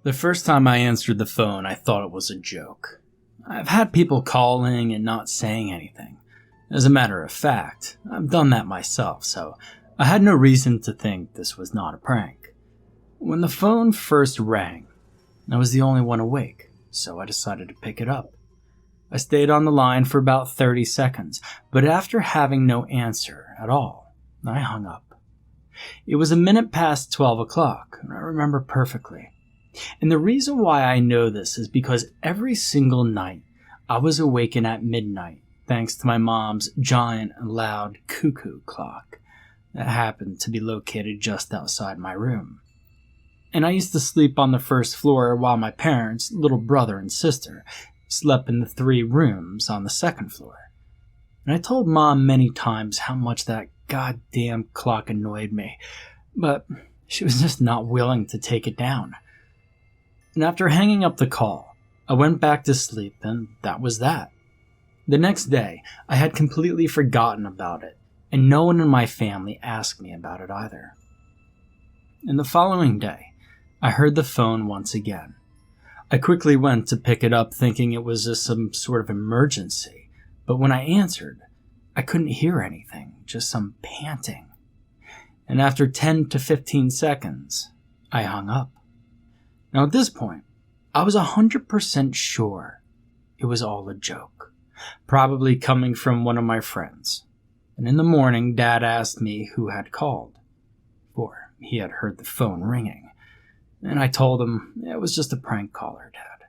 The first time I answered the phone, I thought it was a joke. I've had people calling and not saying anything. As a matter of fact, I've done that myself, so I had no reason to think this was not a prank. When the phone first rang, I was the only one awake, so I decided to pick it up. I stayed on the line for about 30 seconds, but after having no answer at all, I hung up. It was a minute past 12 o'clock, and I remember perfectly. And the reason why I know this is because every single night I was awakened at midnight thanks to my mom's giant and loud cuckoo clock that happened to be located just outside my room. And I used to sleep on the first floor while my parents, little brother and sister, slept in the 3 rooms on the second floor. And I told Mom many times how much that goddamn clock annoyed me, but she was just not willing to take it down. And after hanging up the call, I went back to sleep, and that was that. The next day, I had completely forgotten about it, and no one in my family asked me about it either. And the following day, I heard the phone once again. I quickly went to pick it up thinking it was just some sort of emergency, but when I answered, I couldn't hear anything, just some panting. And after 10 to 15 seconds, I hung up. Now at this point, I was 100% sure it was all a joke, probably coming from one of my friends. And in the morning, Dad asked me who had called, for he had heard the phone ringing. And I told him it was just a prank caller, Dad.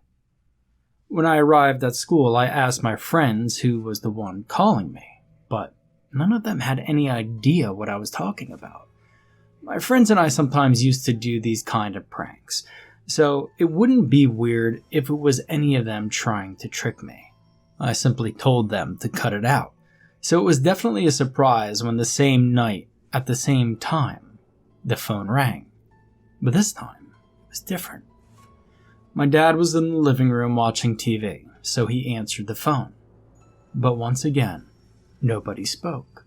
When I arrived at school, I asked my friends who was the one calling me, but none of them had any idea what I was talking about. My friends and I sometimes used to do these kind of pranks, so it wouldn't be weird if it was any of them trying to trick me. I simply told them to cut it out, so it was definitely a surprise when the same night, at the same time, the phone rang. But this time, it was different. My dad was in the living room watching TV, so he answered the phone. But once again, nobody spoke.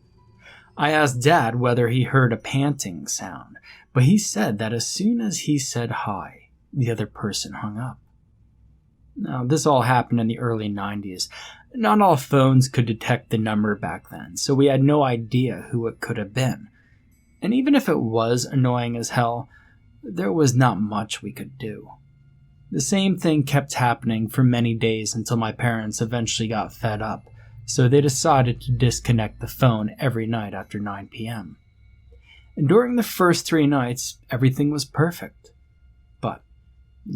I asked Dad whether he heard a panting sound, but he said that as soon as he said hi, the other person hung up. Now, this all happened in the early 90s. Not all phones could detect the number back then, so we had no idea who it could have been. And even if it was annoying as hell, there was not much we could do. The same thing kept happening for many days until my parents eventually got fed up, so they decided to disconnect the phone every night after 9 p.m. And during the first 3 nights, everything was perfect. But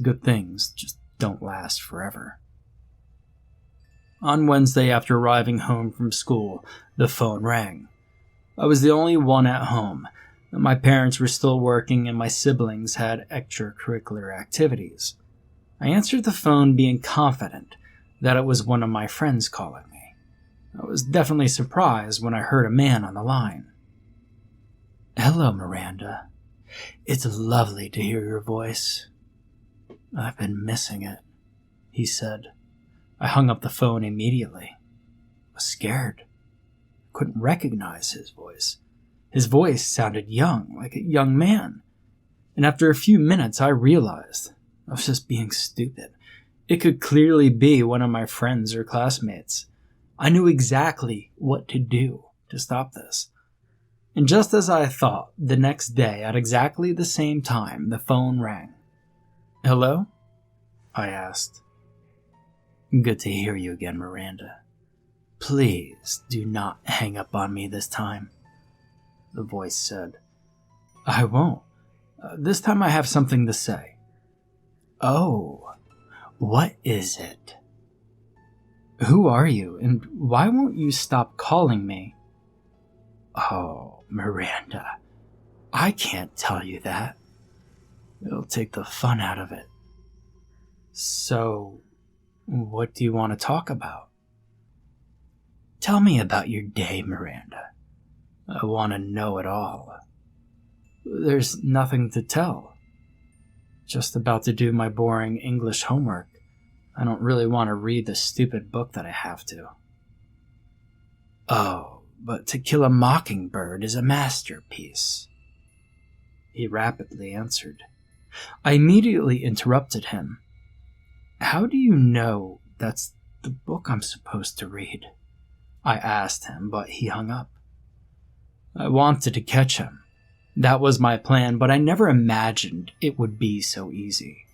good things just don't last forever. On Wednesday, after arriving home from school, the phone rang. I was the only one at home. My parents were still working and my siblings had extracurricular activities. I answered the phone being confident that it was one of my friends calling me. I was definitely surprised when I heard a man on the line. "Hello, Miranda. It's lovely to hear your voice. I've been missing it," he said. I hung up the phone immediately. I was scared. I couldn't recognize his voice. His voice sounded young, like a young man. And after a few minutes, I realized I was just being stupid. It could clearly be one of my friends or classmates. I knew exactly what to do to stop this. And just as I thought, the next day, at exactly the same time, the phone rang. "Hello?" I asked. "Good to hear you again, Miranda. Please do not hang up on me this time," the voice said. "I won't. This time I have something to say." "Oh, what is it?" "Who are you, and why won't you stop calling me?" "Oh, Miranda, I can't tell you that. It'll take the fun out of it." "So, what do you want to talk about?" "Tell me about your day, Miranda. I want to know it all." "There's nothing to tell. Just about to do my boring English homework. I don't really want to read the stupid book that I have to." "Oh, but To Kill a Mockingbird is a masterpiece," he rapidly answered. I immediately interrupted him. "How do you know that's the book I'm supposed to read?" I asked him, but he hung up. I wanted to catch him. That was my plan, but I never imagined it would be so easy.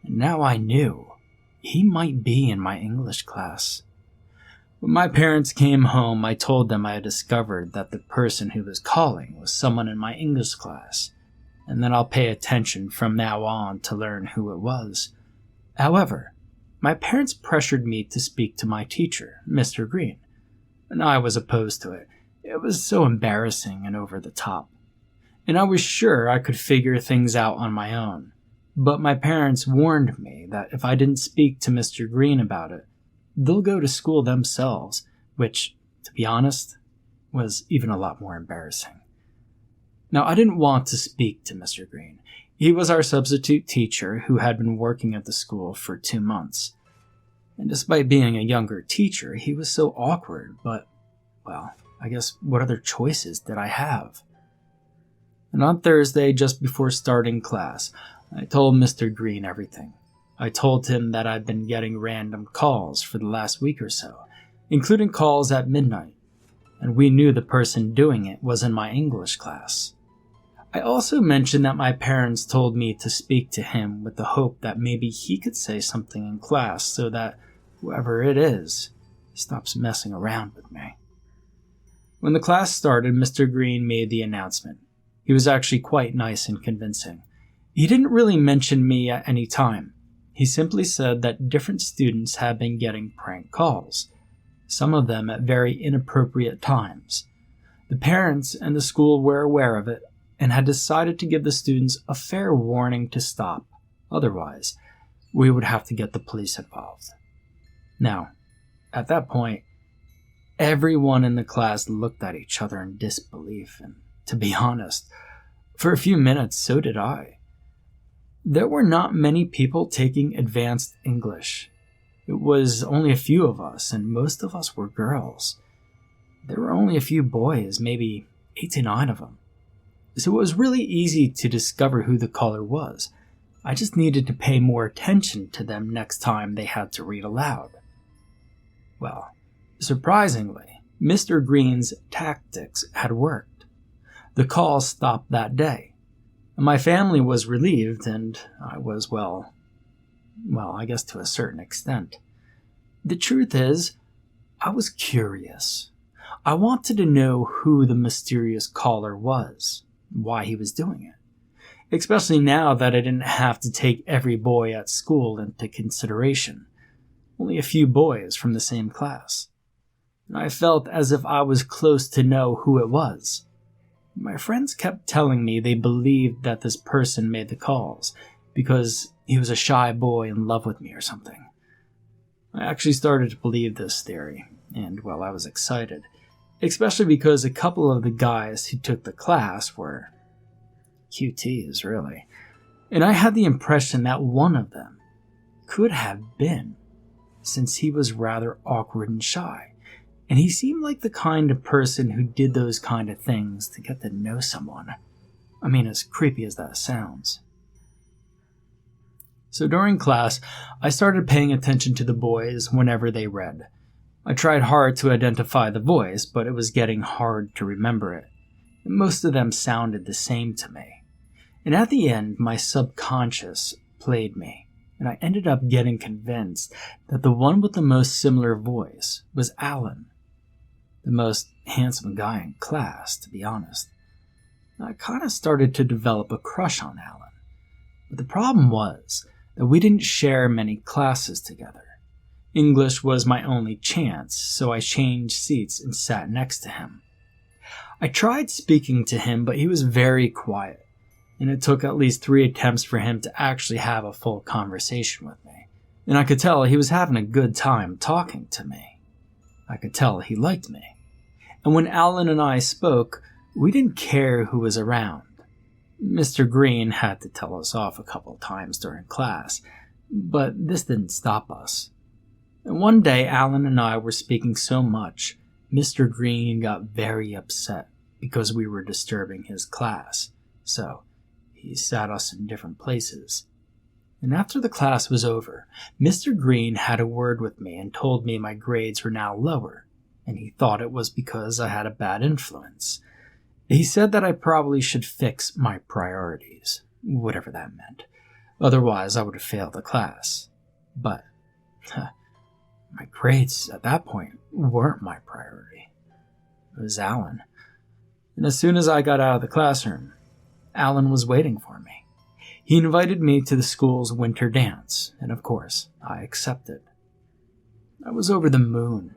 And now I knew he might be in my English class. When my parents came home, I told them I had discovered that the person who was calling was someone in my English class, and that I'll pay attention from now on to learn who it was. However, my parents pressured me to speak to my teacher, Mr. Green, and I was opposed to it. It was so embarrassing and over the top, and I was sure I could figure things out on my own. But my parents warned me that if I didn't speak to Mr. Green about it, they'll go to school themselves, which, to be honest, was even a lot more embarrassing. Now, I didn't want to speak to Mr. Green. He was our substitute teacher who had been working at the school for 2 months. And despite being a younger teacher, he was so awkward, but, well, I guess what other choices did I have? And on Thursday, just before starting class, I told Mr. Green everything. I told him that I'd been getting random calls for the last week or so, including calls at midnight, and we knew the person doing it was in my English class. I also mentioned that my parents told me to speak to him with the hope that maybe he could say something in class so that whoever it is stops messing around with me. When the class started, Mr. Green made the announcement. He was actually quite nice and convincing. He didn't really mention me at any time. He simply said that different students had been getting prank calls, some of them at very inappropriate times. The parents and the school were aware of it and had decided to give the students a fair warning to stop. Otherwise, we would have to get the police involved. Now, at that point, everyone in the class looked at each other in disbelief, and to be honest, for a few minutes, so did I. There were not many people taking advanced English. It was only a few of us, and most of us were girls. There were only a few boys, maybe 8 to 9 of them. So it was really easy to discover who the caller was. I just needed to pay more attention to them next time they had to read aloud. Well, surprisingly, Mr. Green's tactics had worked. The calls stopped that day. My family was relieved, and I was, well, I guess to a certain extent. The truth is, I was curious. I wanted to know who the mysterious caller was, why he was doing it, especially now that I didn't have to take every boy at school into consideration, only a few boys from the same class. I felt as if I was close to know who it was. My friends kept telling me they believed that this person made the calls because he was a shy boy in love with me or something. I actually started to believe this theory, and, well, I was excited, especially because a couple of the guys who took the class were QTs, really, and I had the impression that one of them could have been, since he was rather awkward and shy. And he seemed like the kind of person who did those kind of things to get to know someone. I mean, as creepy as that sounds. So during class, I started paying attention to the boys whenever they read. I tried hard to identify the voice, but it was getting hard to remember it. Most of them sounded the same to me. And at the end, my subconscious played me, and I ended up getting convinced that the one with the most similar voice was Alan. The most handsome guy in class, to be honest. I kind of started to develop a crush on Alan. But the problem was that we didn't share many classes together. English was my only chance, so I changed seats and sat next to him. I tried speaking to him, but he was very quiet, and it took at least 3 attempts for him to actually have a full conversation with me. And I could tell he was having a good time talking to me. I could tell he liked me. And when Alan and I spoke, we didn't care who was around. Mr. Green had to tell us off a couple times during class, but this didn't stop us. And one day, Alan and I were speaking so much, Mr. Green got very upset because we were disturbing his class. So, he He sat us in different places. And after the class was over, Mr. Green had a word with me and told me my grades were now lower, and he thought it was because I had a bad influence. He said that I probably should fix my priorities, whatever that meant. Otherwise, I would have failed the class. But my grades at that point weren't my priority. It was Alan. And as soon as I got out of the classroom, Alan was waiting for me. He invited me to the school's winter dance, and of course, I accepted. I was over the moon.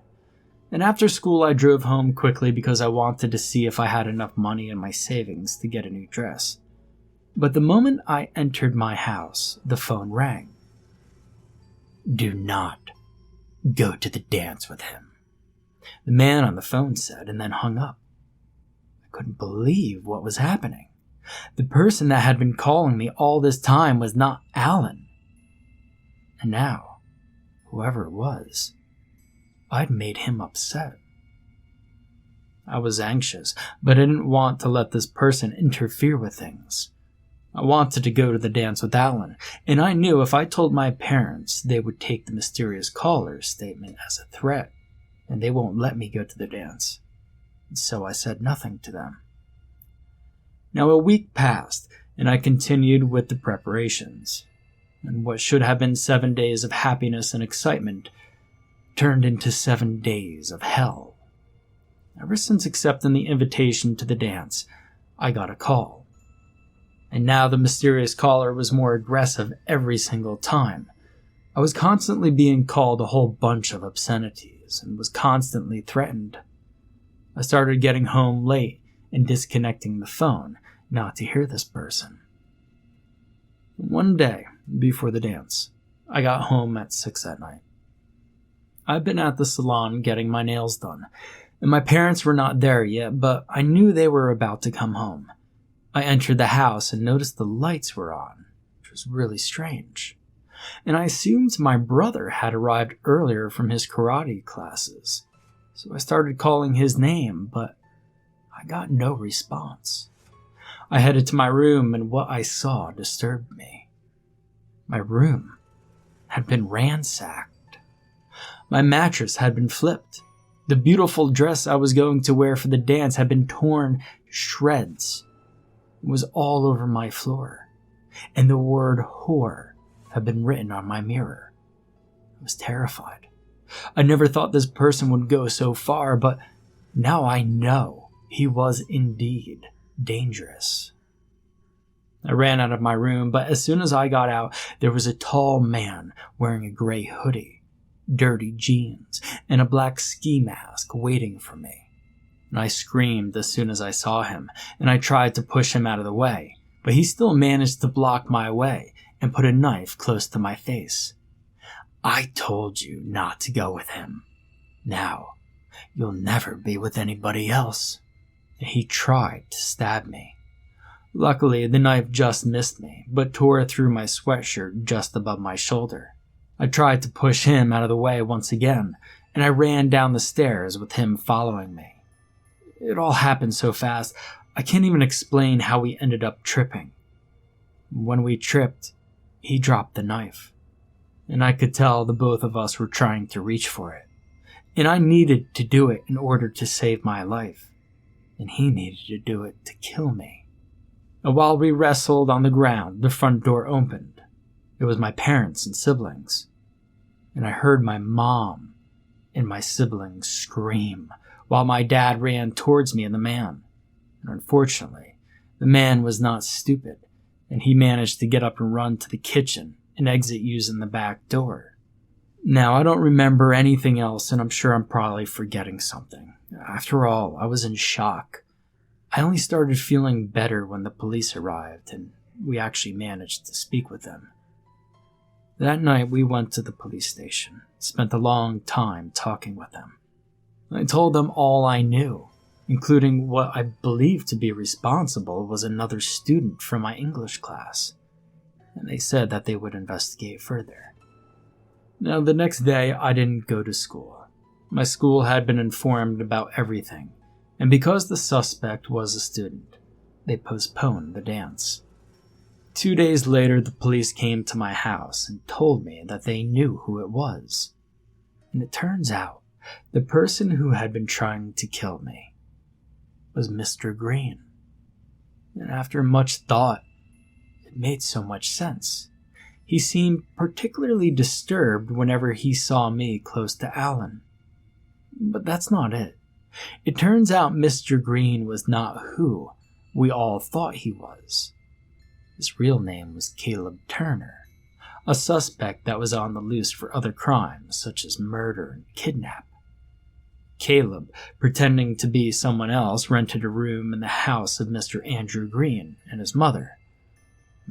And after school, I drove home quickly because I wanted to see if I had enough money in my savings to get a new dress. But the moment I entered my house, the phone rang. "Do not go to the dance with him," the man on the phone said, and then hung up. I couldn't believe what was happening. The person that had been calling me all this time was not Alan. And now, whoever it was, I'd made him upset. I was anxious, but I didn't want to let this person interfere with things. I wanted to go to the dance with Alan, and I knew if I told my parents, they would take the mysterious caller's statement as a threat, and they won't let me go to the dance. So I said nothing to them. Now a week passed, and I continued with the preparations, and what should have been 7 days of happiness and excitement turned into 7 days of hell. Ever since accepting the invitation to the dance, I got a call. And now the mysterious caller was more aggressive every single time. I was constantly being called a whole bunch of obscenities and was constantly threatened. I started getting home late and disconnecting the phone, not to hear this person. One day, before the dance, I got home at 6 at night. I'd been at the salon getting my nails done, and my parents were not there yet, but I knew they were about to come home. I entered the house and noticed the lights were on, which was really strange. And I assumed my brother had arrived earlier from his karate classes, so I started calling his name, but I got no response. I headed to my room, and what I saw disturbed me. My room had been ransacked. My mattress had been flipped. The beautiful dress I was going to wear for the dance had been torn to shreds. It was all over my floor, and the word whore had been written on my mirror. I was terrified. I never thought this person would go so far, but now I know he was indeed dangerous. I ran out of my room, but as soon as I got out, there was a tall man wearing a gray hoodie, dirty jeans, and a black ski mask waiting for me. And I screamed as soon as I saw him, and I tried to push him out of the way, but he still managed to block my way and put a knife close to my face. "I told you not to go with him. Now, you'll never be with anybody else." He tried to stab me. Luckily, the knife just missed me, but tore through my sweatshirt just above my shoulder. I tried to push him out of the way once again, and I ran down the stairs with him following me. It all happened so fast, I can't even explain how we ended up tripping. When we tripped, he dropped the knife, and I could tell the both of us were trying to reach for it, and I needed to do it in order to save my life, and he needed to do it to kill me. And while we wrestled on the ground, the front door opened. It was my parents and siblings, and I heard my mom and my siblings scream while my dad ran towards me and the man. And unfortunately, the man was not stupid, and he managed to get up and run to the kitchen and exit using the back door. Now, I don't remember anything else, and I'm sure I'm probably forgetting something. After all, I was in shock. I only started feeling better when the police arrived, and we actually managed to speak with them. That night, we went to the police station, spent a long time talking with them. I told them all I knew, including what I believed to be responsible was another student from my English class, and they said that they would investigate further. Now, the next day, I didn't go to school. My school had been informed about everything, and because the suspect was a student, they postponed the dance. 2 days later, the police came to my house and told me that they knew who it was. And it turns out, the person who had been trying to kill me was Mr. Green. And after much thought, it made so much sense. He seemed particularly disturbed whenever he saw me close to Alan. But that's not it. It turns out Mr. Green was not who we all thought he was. His real name was Caleb Turner, a suspect that was on the loose for other crimes such as murder and kidnap. Caleb, pretending to be someone else, rented a room in the house of Mr. Andrew Green and his mother.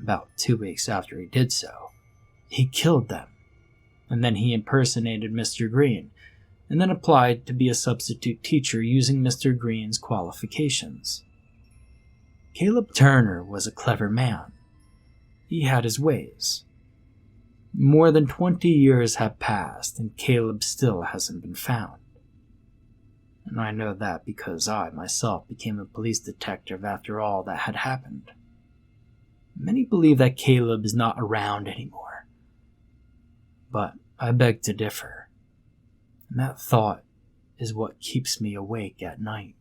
About 2 weeks after he did so, he killed them, and then he impersonated Mr. Green, and then applied to be a substitute teacher using Mr. Green's qualifications. Caleb Turner was a clever man. He had his ways. More than 20 years have passed, and Caleb still hasn't been found. And I know that because I, myself, became a police detective after all that had happened. Many believe that Caleb is not around anymore. But I beg to differ. And that thought is what keeps me awake at night.